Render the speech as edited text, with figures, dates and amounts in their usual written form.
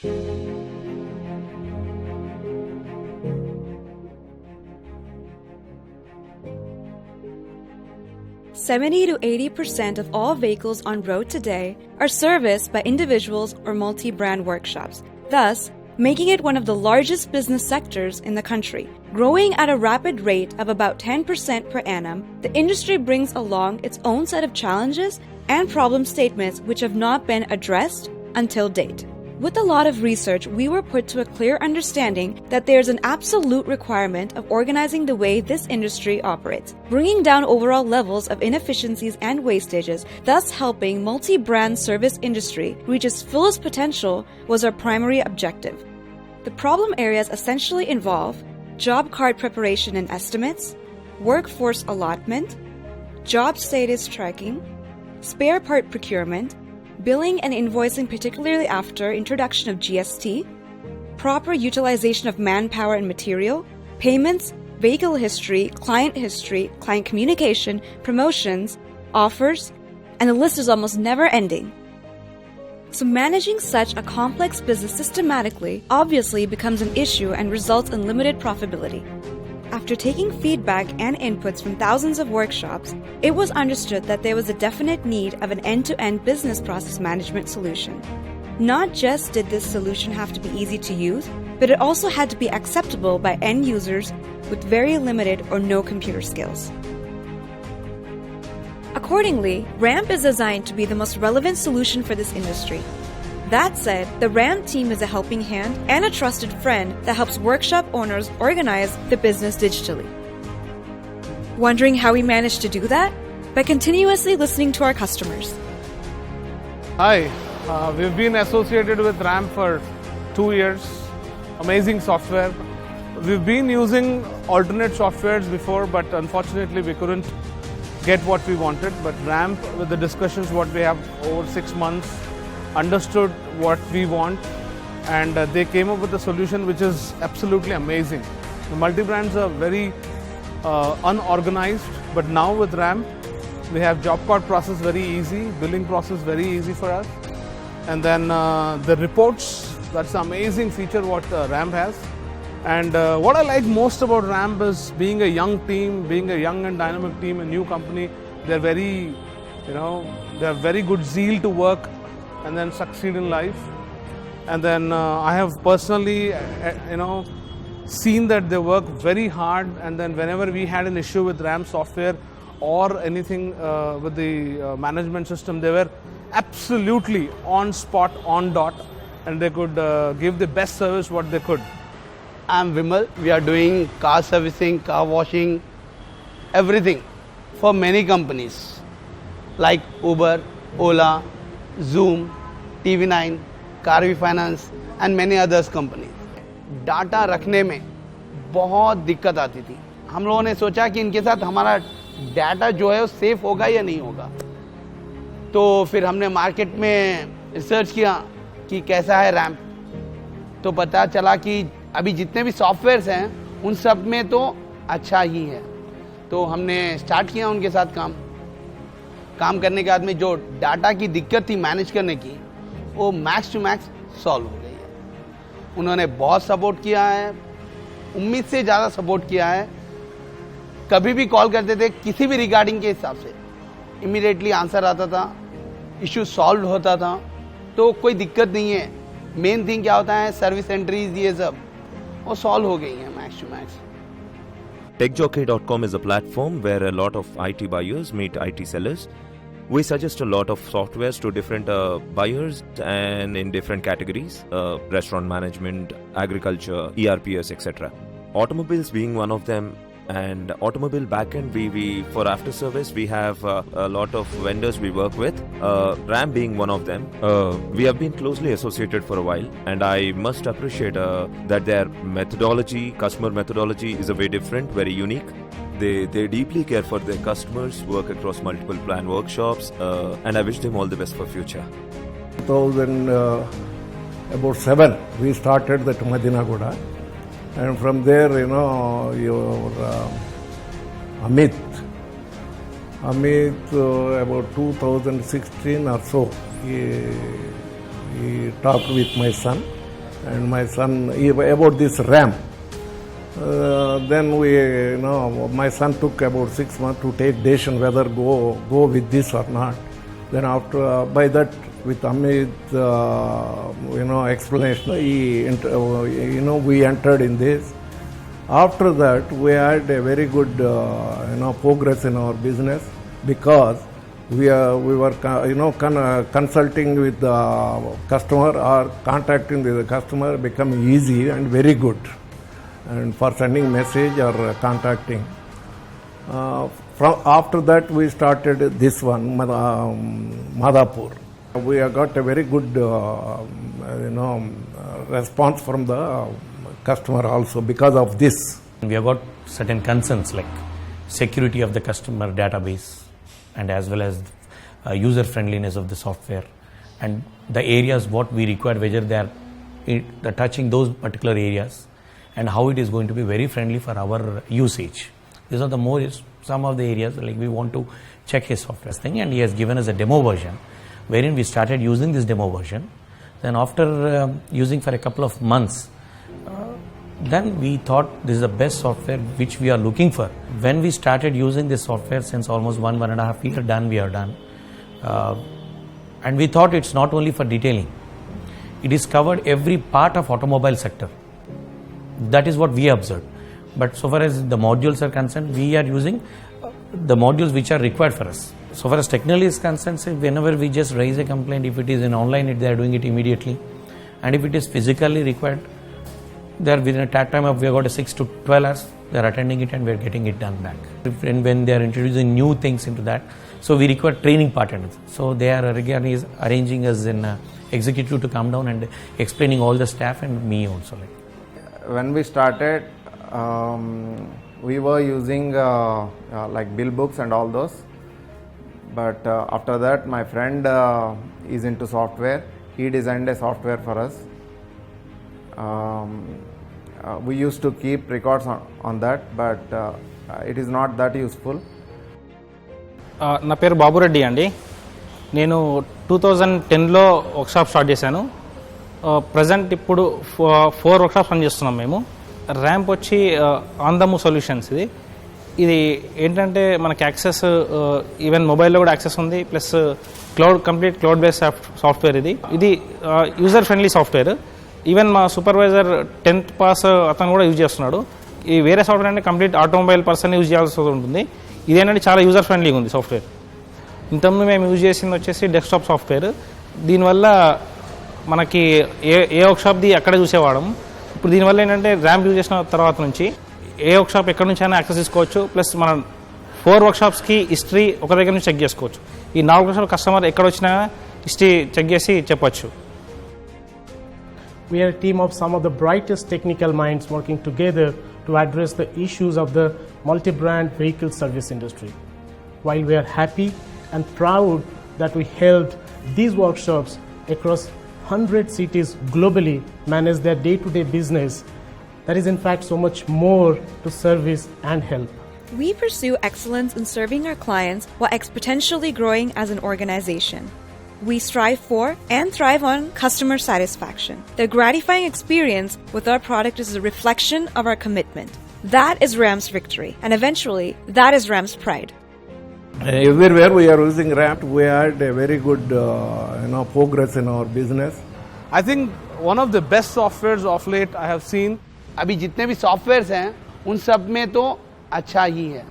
70 to 80% of all vehicles on road today are serviced by individuals or multi-brand workshops, thus making it one of the largest business sectors in the country. Growing at a rapid rate of about 10% per annum, the industry brings along its own set of challenges and problem statements which have not been addressed until date. With a lot of research, we were put to a clear understanding that there's an absolute requirement of organizing the way this industry operates, bringing down overall levels of inefficiencies and wastages, thus helping multi-brand service industry reach its fullest potential was our primary objective. The problem areas essentially involve job card preparation and estimates, workforce allotment, job status tracking, spare part procurement, billing and invoicing, particularly after introduction of GST, proper utilization of manpower and material, payments, vehicle history, client communication, promotions, offers, and the list is almost never ending. So managing such a complex business systematically obviously becomes an issue and results in limited profitability. After taking feedback and inputs from thousands of workshops, it was understood that there was a definite need of an end-to-end business process management solution. Not just did this solution have to be easy to use, but it also had to be acceptable by end users with very limited or no computer skills. Accordingly, RAMP is designed to be the most relevant solution for this industry. That said, the RAMP team is a helping hand and a trusted friend that helps workshop owners organize the business digitally. Wondering how we managed to do that? By continuously listening to our customers. Hi, we've been associated with RAMP for 2 years. Amazing software. We've been using alternate softwares before, but unfortunately we couldn't get what we wanted. But RAMP, with the discussions what we have over 6 months, understood what we want, and they came up with a solution which is absolutely amazing. The multi-brands are very unorganized, but now with RAMP, we have job card process very easy, billing process very easy for us, and then the reports, that's an amazing feature what RAMP has. And what I like most about RAMP is being a young team, being a young and dynamic team, a new company. They're very, they have very good zeal to work and then succeed in life. And then I have personally, seen that they work very hard, and then whenever we had an issue with RAM software or anything with the management system, they were absolutely on spot, on dot, and they could give the best service what they could. I'm Vimal. We are doing car servicing, car washing, everything for many companies like Uber, Ola, Zoom, TV9, Car Finance and many others companies. Data रखने में बहुत दिक्कत आती थी. हम लोगों ने सोचा कि इनके साथ हमारा डाटा जो है वो सेफ होगा या नहीं होगा. तो फिर हमने मार्केट में रिसर्च किया कि कैसा है रैम्प. तो पता चला कि अभी जितने भी सॉफ्टवेयर्स हैं उन सब में तो अच्छा ही है. तो हमने स्टार्ट किया उनके साथ काम करने के बाद में जो डाटा की दिक्कत थी मैनेज करने की, वो मैक्स टू मैक्स सॉल्व हो गई है. उन्होंने बहुत सपोर्ट किया है, उम्मीद से ज़्यादा सपोर्ट किया है. कभी भी कॉल करते थे किसी भी रिगार्डिंग के हिसाब से इमीडिएटली आंसर आता था, इश्यू सॉल्व होता था. तो कोई दिक्कत नहीं है. मेन थिंग क्या होता है, सर्विस एंट्रीज ये सब वो सॉल्व हो गई है max to max. TechJockey.com is a platform where a lot of IT buyers meet IT sellers. We suggest a lot of softwares to different buyers and in different categories, restaurant management, agriculture, ERPs, etc. Automobiles being one of them, and automobile backend, we for after service we have a lot of vendors we work with, RAM being one of them. We have been closely associated for a while, and I must appreciate that their methodology, customer methodology is a way different, very unique. They deeply care for their customers, work across multiple plan workshops, and I wish them all the best for future. 2007 we started the Madinagoda, and from there your Amit about 2016 or so he talked with my son and my son about this ramp. Then my son took about 6 months to take decision whether go with this or not. Then after by that with Amit explanation, we entered in this. After that, we had a very good progress in our business because we were consulting with the customer or contacting the customer become easy and very good, and for sending message or contacting. After that, we started this one, Madhapur. We have got a very good response from the customer also because of this. We have got certain concerns like security of the customer database and as well as user friendliness of the software and the areas what we require, whether they are touching those particular areas and how it is going to be very friendly for our usage. These are some of the areas like we want to check his software thing, and he has given us a demo version wherein we started using this demo version. Then after using for a couple of months, then we thought this is the best software which we are looking for. When we started using this software, since almost 1.5 years done, we are done. And we thought it's not only for detailing. It is covered every part of automobile sector. That is what we observed. But so far as the modules are concerned, we are using the modules which are required for us. So far as technically is concerned, say whenever we just raise a complaint, if it is in online, they are doing it immediately. And if it is physically required, they are within a time of we have got a 6 to 12 hours, they are attending it and we are getting it done back. And when they are introducing new things into that, so we require training partners. So they are arranging us in executive to come down and explaining all the staff and me also. When we started, we were using like bill books and all those. But after that, my friend is into software. He designed a software for us. We used to keep records on that, but it is not that useful. నా పేరు బాబురెడ్డి అండి. నేను 2010లో workshop start చేశాను. Present ఇప్పుడు 4 workshops run చేస్తున్నాం మేము. Ramp వచ్చి on the move solutions. ఇది ఏంటంటే మనకి యాక్సెస్ ఈవెన్ మొబైల్లో కూడా యాక్సెస్ ఉంది, plus complete cloud based software. ఇది యూజర్ ఫ్రెండ్లీ సాఫ్ట్వేర్. ఈవెన్ మా సూపర్వైజర్ 10th పాస్ అతను కూడా యూజ్ చేస్తున్నాడు. ఈ వేరే సాఫ్ట్వేర్ అంటే కంప్లీట్ ఆటోమొబైల్ పర్సన్ యూజ్ చేయాల్సి ఉంటుంది. ఇదేంటంటే చాలా యూజర్ ఫ్రెండ్లీగా ఉంది సాఫ్ట్వేర్. ఇంతకుముందు మేము యూజ్ చేసింది వచ్చేసి డెస్క్టాప్ సాఫ్ట్వేర్. దీనివల్ల మనకి ఏ వర్క్షాప్ది అక్కడే చూసేవాళ్ళం. ఇప్పుడు దీనివల్ల ఏంటంటే ర్యాంప్ యూజ్ చేసిన తర్వాత నుంచి ఏ వర్క్షాప్ ఎక్కడి నుంచి అయినా యాక్సెస్ తీసుకోవచ్చు. ప్లస్ మనం 4 వర్క్షాప్స్కి హిస్టరీ ఒక దగ్గర నుంచి చెక్ చేసుకోవచ్చు. ఈ 4 వర్క్షాప్ కస్టమర్ ఎక్కడ వచ్చినా హిస్టరీ చెక్ చేసి చెప్పచ్చు. We are a team of some of the brightest technical minds working together to address the issues of the multi-brand vehicle service industry. While we are happy and proud that we helped these workshops across 100 cities globally manage their day-to-day business, there is in fact so much more to service and help. We pursue excellence in serving our clients while exponentially growing as an organization. We strive for and thrive on customer satisfaction. The gratifying experience with our product is a reflection of our commitment. That is RAM's victory, and eventually, that is RAM's pride. Everywhere we are using RAM, we had a very good progress in our business. I think one of the best softwares of late I have seen. अभी जितने भी softwares हैं उन सब में तो अच्छा ही है.